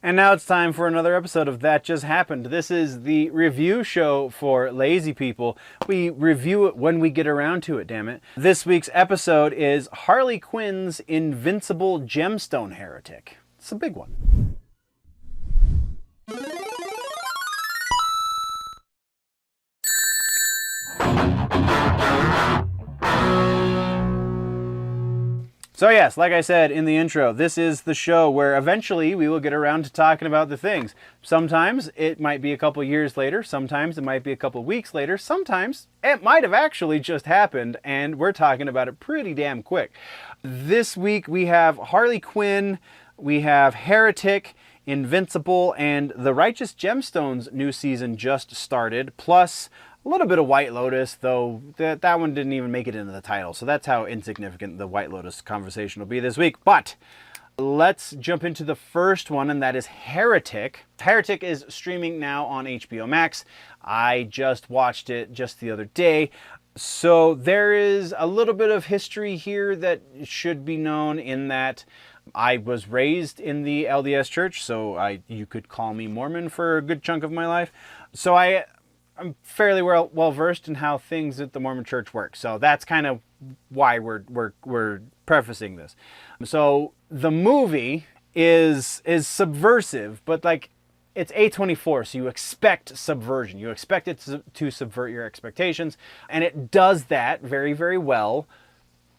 And now it's time for another episode of That Just Happened. This is the review show for lazy people. We review it when we get around to it, damn it. This week's episode is Harley Quinn's Invincible Gemstone Heretic. It's a big one. So yes, like I said in the intro, this is the show where eventually we will get around to talking about the things. Sometimes it might be a couple years later, sometimes it might be a couple weeks later, sometimes it might have actually just happened and we're talking about it pretty damn quick. This week we have Harley Quinn, we have Heretic, Invincible, and The Righteous Gemstones new season just started, plus a little bit of White Lotus, though that one didn't even make it into the title. So that's how insignificant the White Lotus conversation will be this week. But let's jump into the first one, and that is Heretic. Heretic is streaming now on HBO Max. I just watched it just the other day. So there is a little bit of history here that should be known in that I was raised in the LDS church, so you could call me Mormon for a good chunk of my life. So I'm fairly well versed in how things at the Mormon church work. So that's kind of why we're prefacing this. So the movie is subversive, but like it's A24, so you expect subversion. You expect it to subvert your expectations, and it does that very, very well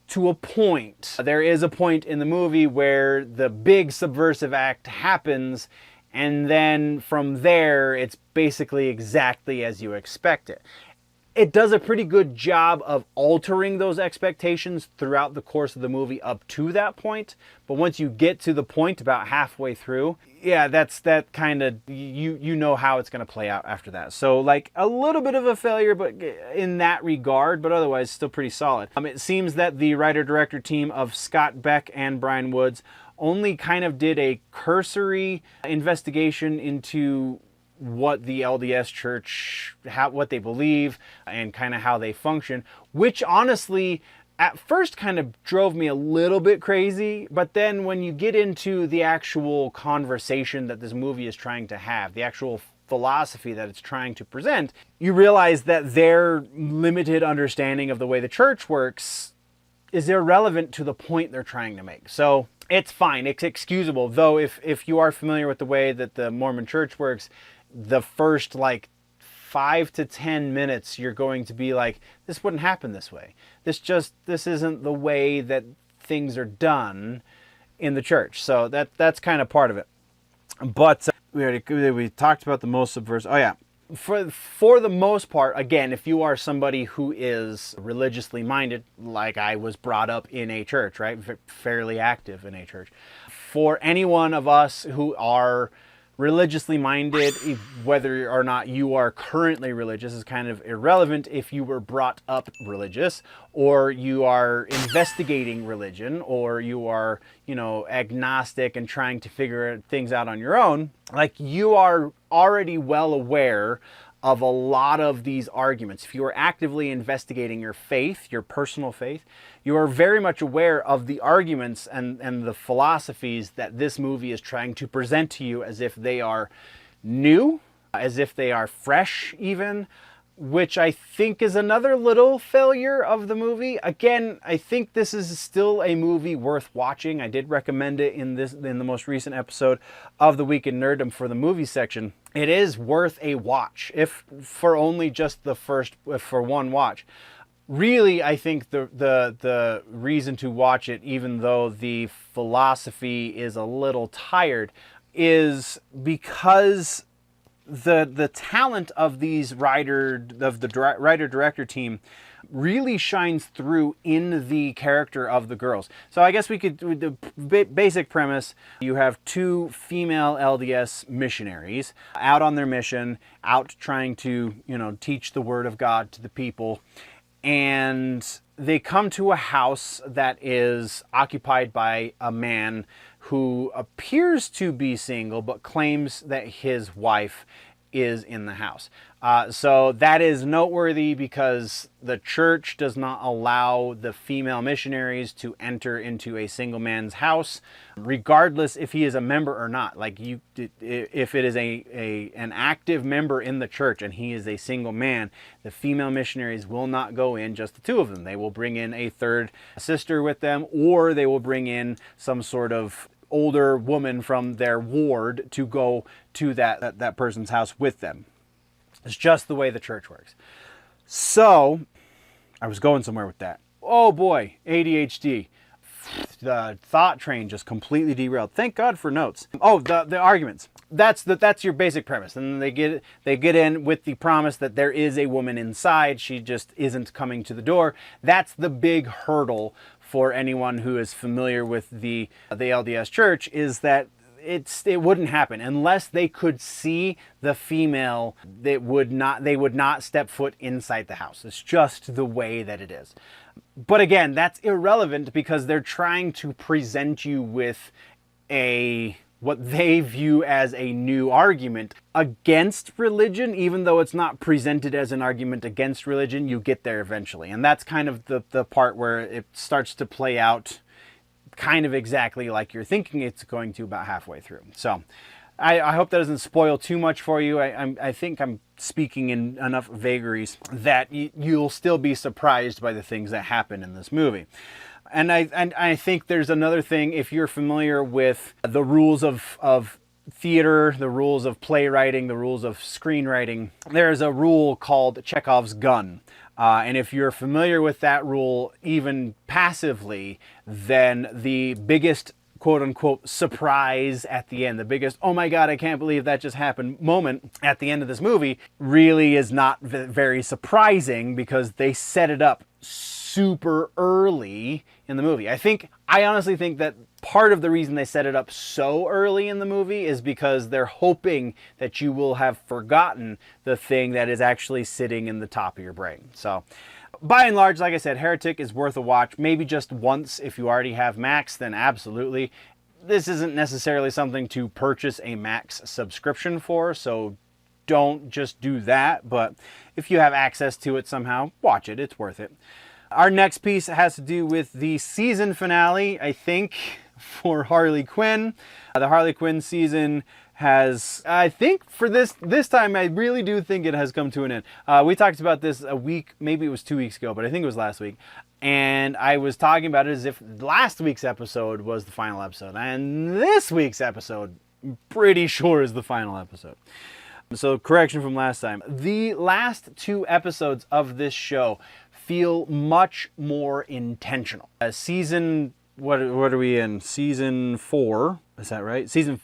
to a point. There is a point in the movie where the big subversive act happens, and then from there, it's basically exactly as you expect it. It does a pretty good job of altering those expectations throughout the course of the movie up to that point. But once you get to the point about halfway through, yeah, that kind of, you know how it's going to play out after that. So like a little bit of a failure, but in that regard, but otherwise still pretty solid. It seems that the writer-director team of Scott Beck and Bryan only kind of did a cursory investigation into what the LDS church, what they believe, and kind of how they function, which honestly at first kind of drove me a little bit crazy. But then when you get into the actual conversation that this movie is trying to have, the actual philosophy that it's trying to present, you realize that their limited understanding of the way the church works is irrelevant to the point they're trying to make. So it's fine, it's excusable, though if you are familiar with the way that the Mormon church works, the first like 5 to 10 minutes you're going to be like, this wouldn't happen this way. This isn't the way that things are done in the church. So that's kind of part of it. But we talked about the most subversive. Oh yeah. For the most part, again, if you are somebody who is religiously minded, like I was brought up in a church, right? Fairly active in a church. For any one of us who are religiously minded, whether or not you are currently religious is kind of irrelevant if you were brought up religious, or you are investigating religion, or you are, agnostic and trying to figure things out on your own. Like, you are already well aware of a lot of these arguments. If you are actively investigating your faith, your personal faith, you are very much aware of the arguments and the philosophies that this movie is trying to present to you as if they are new, as if they are fresh even, which I think is another little failure of the movie. Again, I think this is still a movie worth watching. I did recommend it in the most recent episode of the Week in Nerddom for the movie section. It is worth a watch, if for only just for one watch. Really, I think the reason to watch it, even though the philosophy is a little tired, is because the talent of the writer-director team really shines through in the character of the girls. So I guess we could, the basic premise, you have two female LDS missionaries out on their mission, out trying to, teach the word of God to the people. And they come to a house that is occupied by a man who appears to be single, but claims that his wife is in the house. So that is noteworthy because the church does not allow the female missionaries to enter into a single man's house, regardless if he is a member or not. Like if it is an active member in the church and he is a single man, the female missionaries will not go in, just the two of them. They will bring in a third sister with them, or they will bring in some sort of older woman from their ward to go to that person's house with them. It's just the way the church works. So, I was going somewhere with that. Oh boy, ADHD. The thought train just completely derailed. Thank God for notes. Oh, the arguments. That's your basic premise. And they get in with the promise that there is a woman inside. She just isn't coming to the door. That's the big hurdle for anyone who is familiar with the LDS church, is that it wouldn't happen unless they could see the female. They would not step foot inside the house. It's just the way that it is. But again, that's irrelevant because they're trying to present you with what they view as a new argument against religion. Even though it's not presented as an argument against religion, you get there eventually. And that's kind of the part where it starts to play out kind of exactly like you're thinking it's going to about halfway through. So I hope that doesn't spoil too much for you. I think I'm speaking in enough vagaries that you'll still be surprised by the things that happen in this movie. And I think there's another thing, if you're familiar with the rules of theater, the rules of playwriting, the rules of screenwriting, there's a rule called Chekhov's gun. And if you're familiar with that rule, even passively, then the biggest quote-unquote surprise at the end, the biggest, oh my God, I can't believe that just happened moment at the end of this movie really is not very surprising because they set it up super early in the movie. I honestly think that part of the reason they set it up so early in the movie is because they're hoping that you will have forgotten the thing that is actually sitting in the top of your brain. So by and large, like I said, Heretic is worth a watch. Maybe just once. If you already have Max, then absolutely. This isn't necessarily something to purchase a Max subscription for, so don't just do that. But if you have access to it somehow, watch it. It's worth it. Our next piece has to do with the season finale, I think, for Harley Quinn. The Harley Quinn season has, I think for this time, I really do think it has come to an end. We talked about this a week, maybe it was 2 weeks ago, but I think it was last week. And I was talking about it as if last week's episode was the final episode. And this week's episode, I'm pretty sure, is the final episode. So correction from last time. The last 2 episodes of this show feel much more intentional. What are we in? Season 4, is that right? Season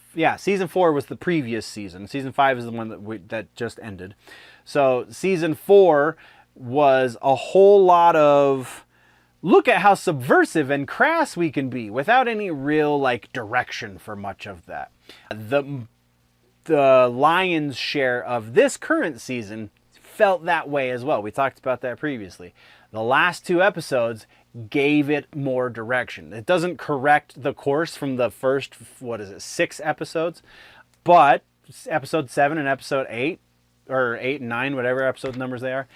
4 was the previous season. Season 5 is the one that just ended. So season 4 was a whole lot of look at how subversive and crass we can be without any real direction for much of that. The lion's share of this current season felt that way as well. We talked about that previously. The last 2 episodes gave it more direction. It doesn't correct the course from the first, 6 episodes, but episode 7 and episode 8, or 8 and 9, whatever episode numbers they are,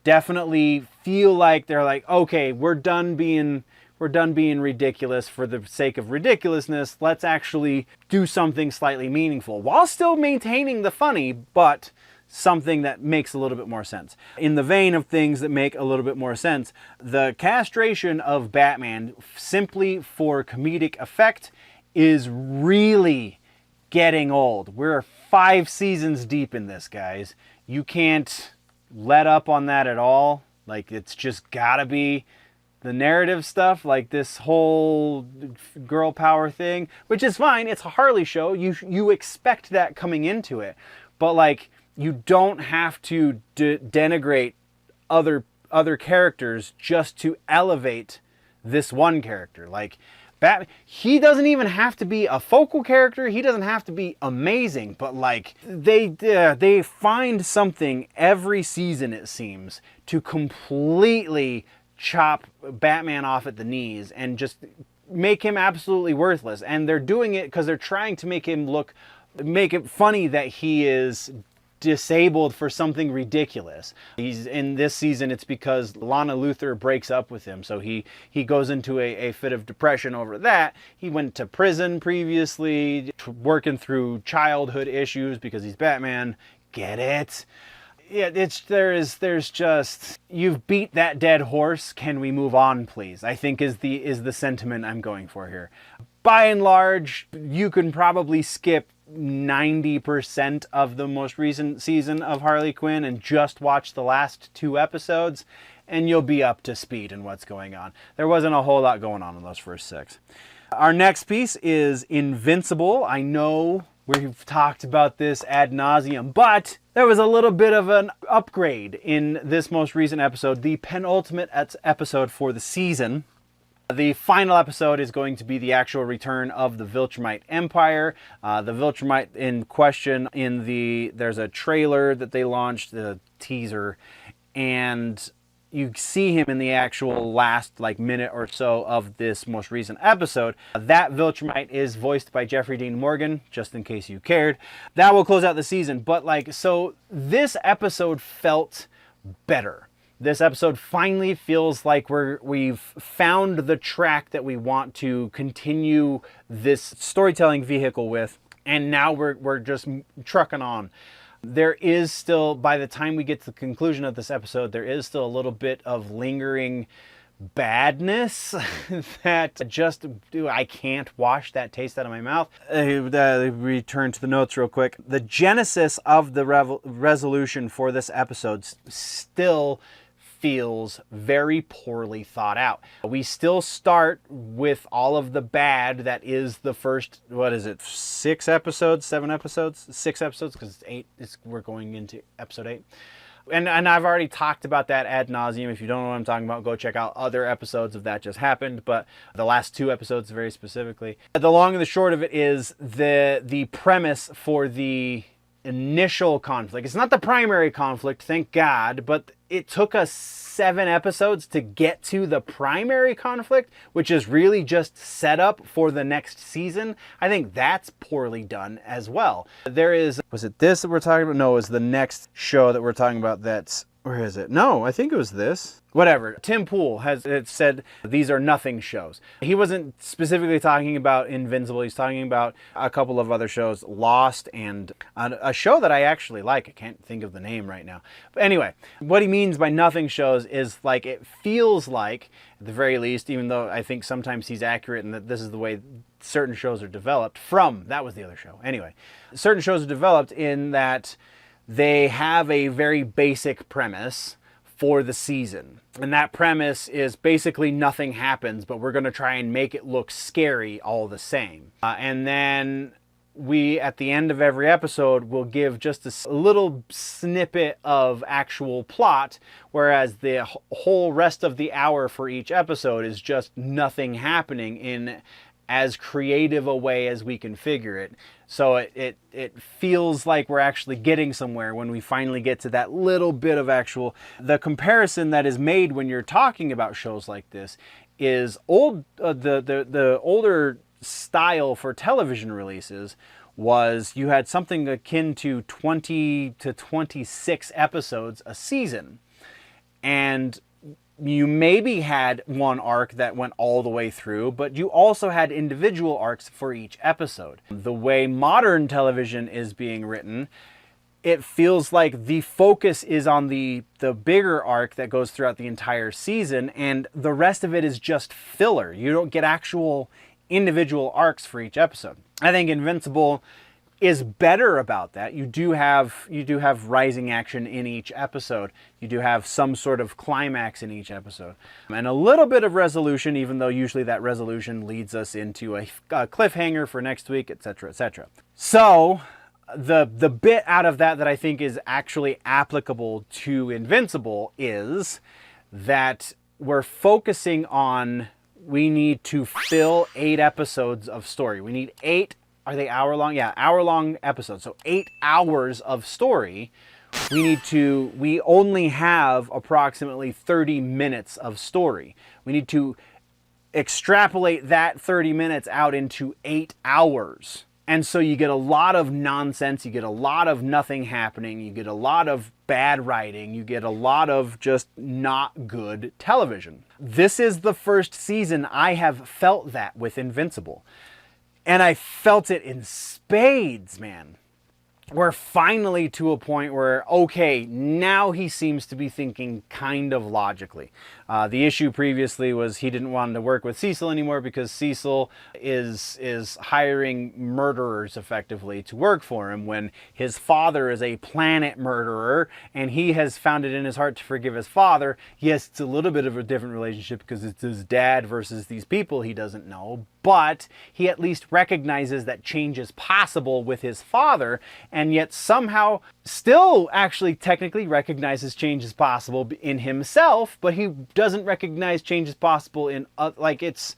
definitely feel like they're like, okay, we're done being ridiculous for the sake of ridiculousness. Let's actually do something slightly meaningful while still maintaining the funny, but something that makes a little bit more sense. In the vein of things that make a little bit more sense, the castration of Batman simply for comedic effect is really getting old. We're 5 seasons deep in this, guys. You can't let up on that at all. It's just gotta be the narrative stuff, like this whole girl power thing, which is fine. It's a Harley show. You expect that coming into it, but you don't have to denigrate other characters just to elevate this one character. Batman, he doesn't even have to be a focal character. He doesn't have to be amazing, but they find something every season, it seems, to completely chop Batman off at the knees and just make him absolutely worthless. And they're doing it because they're trying to make it funny that he is disabled for something ridiculous. He's in this season, it's because Lana Luthor breaks up with him, so he goes into a fit of depression over that. He went to prison previously, working through childhood issues because he's Batman. Get it? Yeah, there's just, you've beat that dead horse. Can we move on, please? I think is the sentiment I'm going for here. By and large, you can probably skip 90% of the most recent season of Harley Quinn and just watch the last 2 episodes, and you'll be up to speed in what's going on. There wasn't a whole lot going on in those first 6. Our next piece is Invincible. I know we've talked about this ad nauseum, but there was a little bit of an upgrade in this most recent episode, the penultimate episode for the season. The final episode is going to be the actual return of the Viltrumite Empire. The Viltrumite in question there's a trailer that they launched, the teaser, and you see him in the actual last minute or so of this most recent episode. That Viltrumite is voiced by Jeffrey Dean Morgan, just in case you cared. That will close out the season, but so this episode felt better. This episode finally feels like we've found the track that we want to continue this storytelling vehicle with, and now we're just trucking on. There is still, by the time we get to the conclusion of this episode, there is still a little bit of lingering badness that I can't wash that taste out of my mouth. Return to the notes real quick. The genesis of the resolution for this episode still feels very poorly thought out. We still start with all of the bad that is the first, 6 episodes, 7 episodes, 6 episodes, because it's 8, we're going into episode 8. And I've already talked about that ad nauseum. If you don't know what I'm talking about, go check out other episodes of That Just Happened, but the last 2 episodes very specifically. The long and the short of it is the premise for the initial conflict. It's not the primary conflict, thank God, but it took us 7 episodes to get to the primary conflict, which is really just set up for the next season. I think that's poorly done as well. Was it this that we're talking about? No, it was the next show that we're talking about where is it? No, I think it was this. Whatever. Tim Pool has said these are nothing shows. He wasn't specifically talking about Invincible. He's talking about a couple of other shows, Lost, and a show that I actually like. I can't think of the name right now. But anyway, what he means by nothing shows is it feels like, at the very least, even though I think sometimes he's accurate and that this is the way certain shows are developed that was the other show. Anyway, certain shows are developed in that they have a very basic premise for the season. And that premise is basically nothing happens, but we're going to try and make it look scary all the same. And then we, at the end of every episode, will give just a little snippet of actual plot, whereas the whole rest of the hour for each episode is just nothing happening in as creative a way as we can figure it. So it feels like we're actually getting somewhere when we finally get to that little bit of the comparison that is made when you're talking about shows like this is the older style for television releases was you had something akin to 20 to 26 episodes a season. And you maybe had one arc that went all the way through, but you also had individual arcs for each episode. The way modern television is being written, it feels like the focus is on the bigger arc that goes throughout the entire season, and the rest of it is just filler. You don't get actual individual arcs for each episode. I think Invincible is better about that. You do have rising action in each episode. You do have some sort of climax in each episode. And a little bit of resolution, even though usually that resolution leads us into a cliffhanger for next week, etc., etc. So the bit out of that I think is actually applicable to Invincible is that we're focusing on, we need to fill 8 episodes of story. We need 8. Are they hour-long? Yeah, hour-long episodes. So 8 hours of story. We only have approximately 30 minutes of story. We need to extrapolate that 30 minutes out into 8 hours. And so you get a lot of nonsense, you get a lot of nothing happening, you get a lot of bad writing, you get a lot of just not good television. This is the first season I have felt that with Invincible. And I felt it in spades, man. We're finally to a point where, okay, now he seems to be thinking kind of logically. The issue previously was he didn't want to work with Cecil anymore because Cecil is hiring murderers effectively to work for him when his father is a planet murderer and he has found it in his heart to forgive his father. Yes, it's a little bit of a different relationship because it's his dad versus these people he doesn't know, but he at least recognizes that change is possible with his father, and yet somehow still actually technically recognizes change is possible in himself, but he doesn't recognize change is possible in, like, it's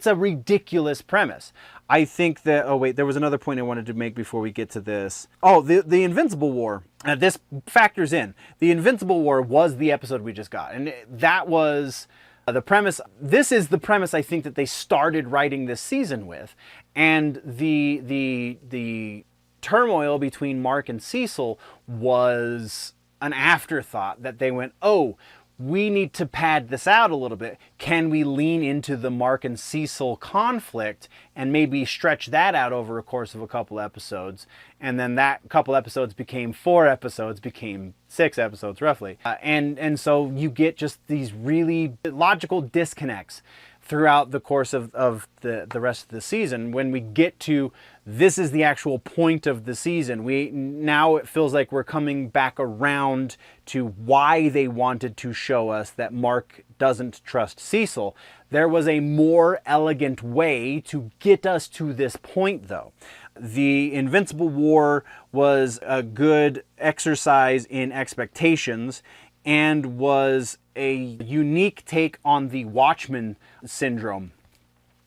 a ridiculous premise. I think that, oh wait, there was another point I wanted to make before we get to this. Oh, the Invincible War. This factors in. The Invincible War was the episode we just got, and that was the premise. This is the premise I think that they started writing this season with, and the turmoil between Mark and Cecil was an afterthought that they went, oh, we need to pad this out a little bit. Can we lean into the Mark and Cecil conflict and maybe stretch that out over a course of a couple episodes? And then that couple episodes became 4 episodes, became 6 episodes roughly. And so you get just these really logical disconnects throughout the course of the rest of the season. When we get to this is the actual point of the season, now it feels like we're coming back around to why they wanted to show us that Mark doesn't trust Cecil. There was a more elegant way to get us to this point, though. The Invincible War was a good exercise in expectations and was a unique take on the Watchmen syndrome.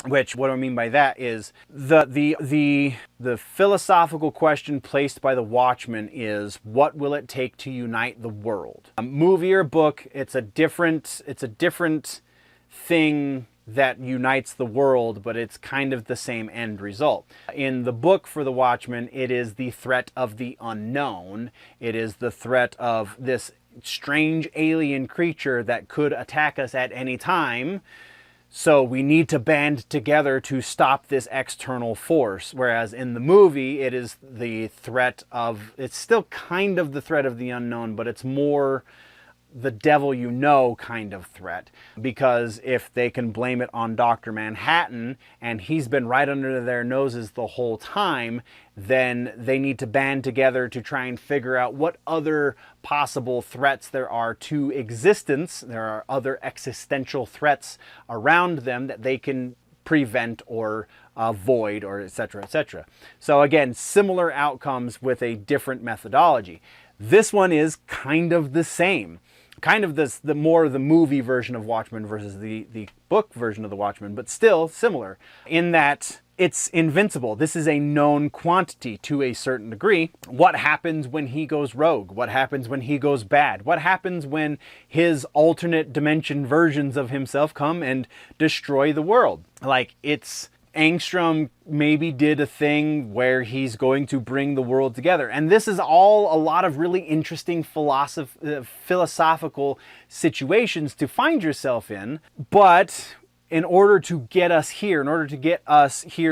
Which, what I mean by that is the philosophical question placed by the Watchmen is, what will it take to unite the world? A movie or book, it's a different thing that unites the world, but it's kind of the same end result. In the book for the Watchmen, it is the threat of the unknown. It is the threat of this strange alien creature that could attack us at any time. So we need to band together to stop this external force. Whereas in the movie, it is the threat of, it's still kind of the threat of the unknown, but it's more the devil you know kind of threat. Because if they can blame it on Dr. Manhattan, and he's been right under their noses the whole time, then they need to band together to try and figure out what other possible threats there are to existence. There are other existential threats around them that they can prevent or avoid, or etc., etc. So again, similar outcomes with a different methodology. This one is kind of the same. Kind of the more the movie version of Watchmen versus the book version of the Watchmen, but still similar in that it's invincible. This is a known quantity to a certain degree. What happens when he goes rogue? What happens when he goes bad? What happens when his alternate dimension versions of himself come and destroy the world? Like, it's Angstrom maybe did a thing where he's going to bring the world together. And this is all a lot of really interesting philosophical situations to find yourself in. But in order to get us here,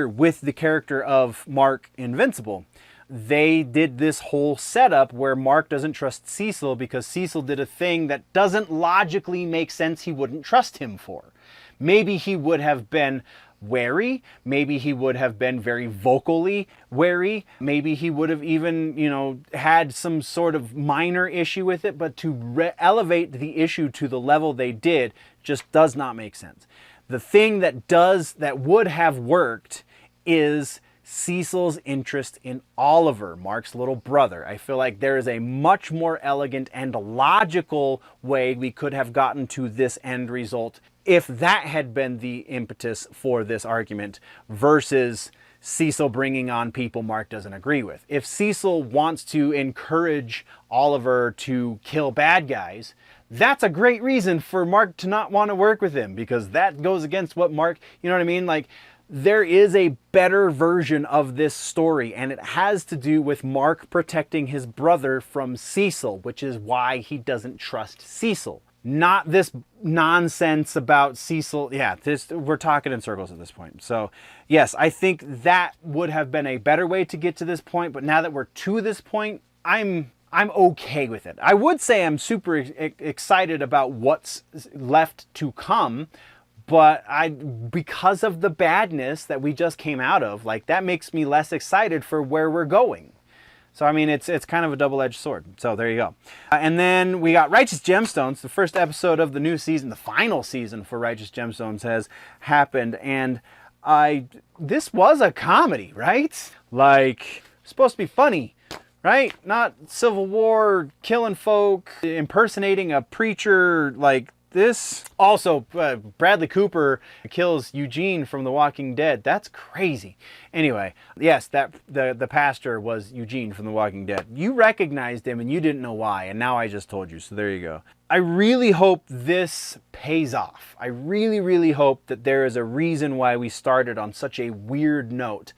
with the character of Mark Invincible, they did this whole setup where Mark doesn't trust Cecil because Cecil did a thing that doesn't logically make sense he wouldn't trust him for. Maybe he would have been wary, maybe he would have been very vocally wary, maybe he would have even, had some sort of minor issue with it, but to elevate the issue to the level they did just does not make sense. The thing that would have worked is Cecil's interest in Oliver, Mark's little brother. I feel like there is a much more elegant and logical way we could have gotten to this end result if that had been the impetus for this argument versus Cecil bringing on people Mark doesn't agree with. If Cecil wants to encourage Oliver to kill bad guys, that's a great reason for Mark to not want to work with him, because that goes against what Mark, you know what I mean? Like, there is a better version of this story, and it has to do with Mark protecting his brother from Cecil, which is why he doesn't trust Cecil. Not this nonsense about Cecil. Yeah, we're talking in circles at this point. So yes, I think that would have been a better way to get to this point, but now that we're to this point, I'm okay with it. I would say I'm super excited about what's left to come, but because of the badness that we just came out of, like, that makes me less excited for where we're going. So, I mean, it's kind of a double-edged sword. So, there you go. And then we got Righteous Gemstones. The first episode of the new season, the final season for Righteous Gemstones has happened. And this was a comedy, right? Like, supposed to be funny, right? Not Civil War, killing folk, impersonating a preacher, like this. Also, Bradley Cooper kills Eugene from The Walking Dead. That's crazy. Anyway, yes, the pastor was Eugene from The Walking Dead. You recognized him and you didn't know why, and now I just told you, so there you go. I really hope this pays off. I really, really hope that there is a reason why we started on such a weird note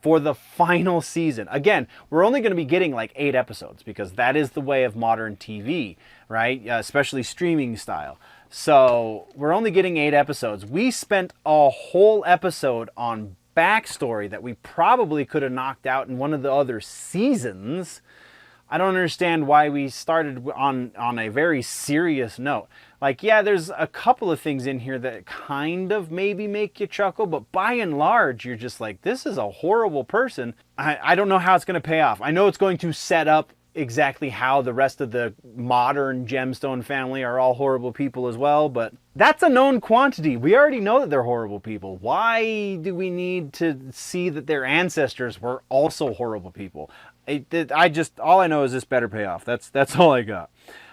for the final season. Again, we're only going to be getting like 8 episodes because that is the way of modern TV, right? Especially streaming style. So we're only getting 8 episodes. We spent a whole episode on backstory that we probably could have knocked out in one of the other seasons. I don't understand why we started on a very serious note. Like, yeah, there's a couple of things in here that kind of maybe make you chuckle, but by and large, you're just like, this is a horrible person. I don't know how it's going to pay off. I know it's going to set up exactly how the rest of the modern Gemstone family are all horrible people as well, but that's a known quantity. We already know that they're horrible people. Why do we need to see that their ancestors were also horrible people? All I know is this better pay off. That's all I got.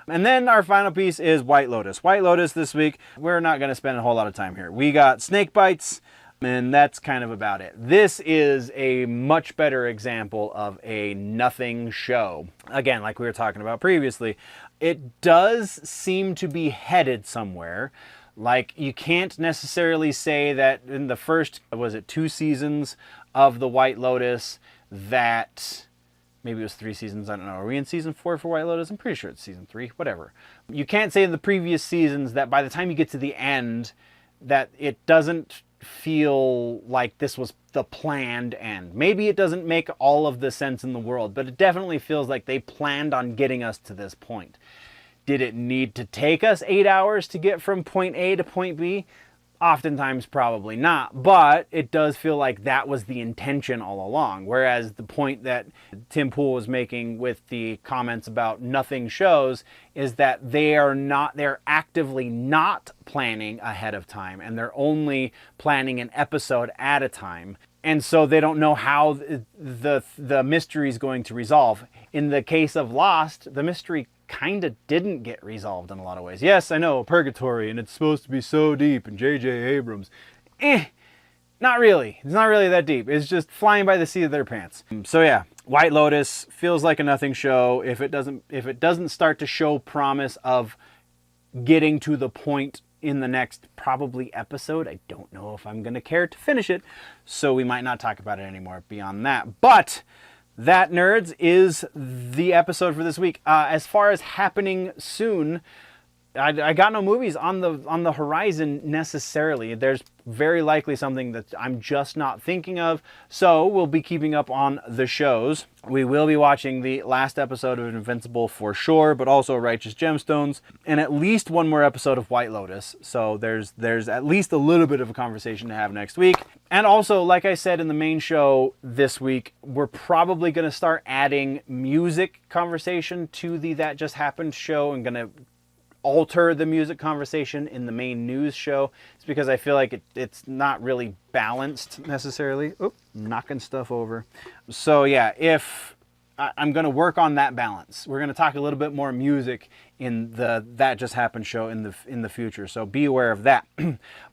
And then our final piece is White Lotus. White Lotus this week, we're not going to spend a whole lot of time here. We got snake bites, and that's kind of about it. This is a much better example of a nothing show. Again, like we were talking about previously, it does seem to be headed somewhere. Like, you can't necessarily say that in the first, 2 seasons of the White Lotus that... Maybe it was 3 seasons, I don't know. Are we in season 4 for White Lotus? I'm pretty sure it's season 3, whatever. You can't say in the previous seasons that by the time you get to the end that it doesn't feel like this was the planned end. Maybe it doesn't make all of the sense in the world, but it definitely feels like they planned on getting us to this point. Did it need to take us 8 hours to get from point A to point B? Oftentimes, probably not, but it does feel like that was the intention all along. Whereas the point that Tim Pool was making with the comments about nothing shows is that they're actively not planning ahead of time, and they're only planning an episode at a time. And so they don't know how the mystery is going to resolve. In the case of Lost, the mystery kind of didn't get resolved in a lot of ways. Yes, I know, purgatory, and it's supposed to be so deep, and J.J. Abrams. Not really. It's not really that deep. It's just flying by the seat of their pants. So yeah, White Lotus feels like a nothing show. If it doesn't start to show promise of getting to the point in the next probably episode, I don't know if I'm going to care to finish it, so we might not talk about it anymore beyond that. But that, nerds, is the episode for this week. As far as happening soon, I got no movies on the horizon necessarily. There's very likely something that I'm just not thinking of, so we'll be keeping up on the shows. We will be watching the last episode of Invincible for sure, but also Righteous Gemstones, and at least one more episode of White Lotus. So there's at least a little bit of a conversation to have next week. And also, like I said in the main show this week, we're probably going to start adding music conversation to the That Just Happened show, and going to alter the music conversation in the main news show. It's because I feel like it's not really balanced necessarily. Oop, knocking stuff over. So yeah, I'm going to work on that balance. We're going to talk a little bit more music in the That Just Happened show in the future. So be aware of that.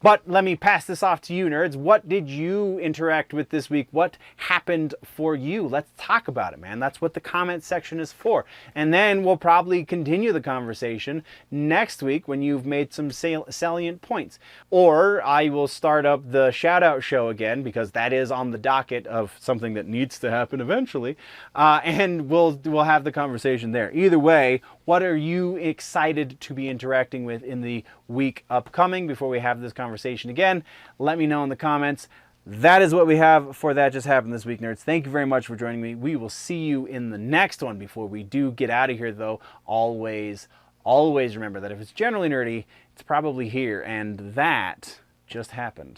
But let me pass this off to you, nerds. What did you interact with this week? What happened for you? Let's talk about it, man. That's what the comment section is for. And then we'll probably continue the conversation next week when you've made some salient points. Or I will start up the shout out show again, because that is on the docket of something that needs to happen eventually. And we'll have the conversation there. Either way, what are you excited to be interacting with in the week upcoming before we have this conversation again? Let me know in the comments. That is what we have for That Just Happened this week, nerds. Thank you very much for joining me. We will see you in the next one. Before we do get out of here, though, always remember that if it's generally nerdy, it's probably here, and that just happened.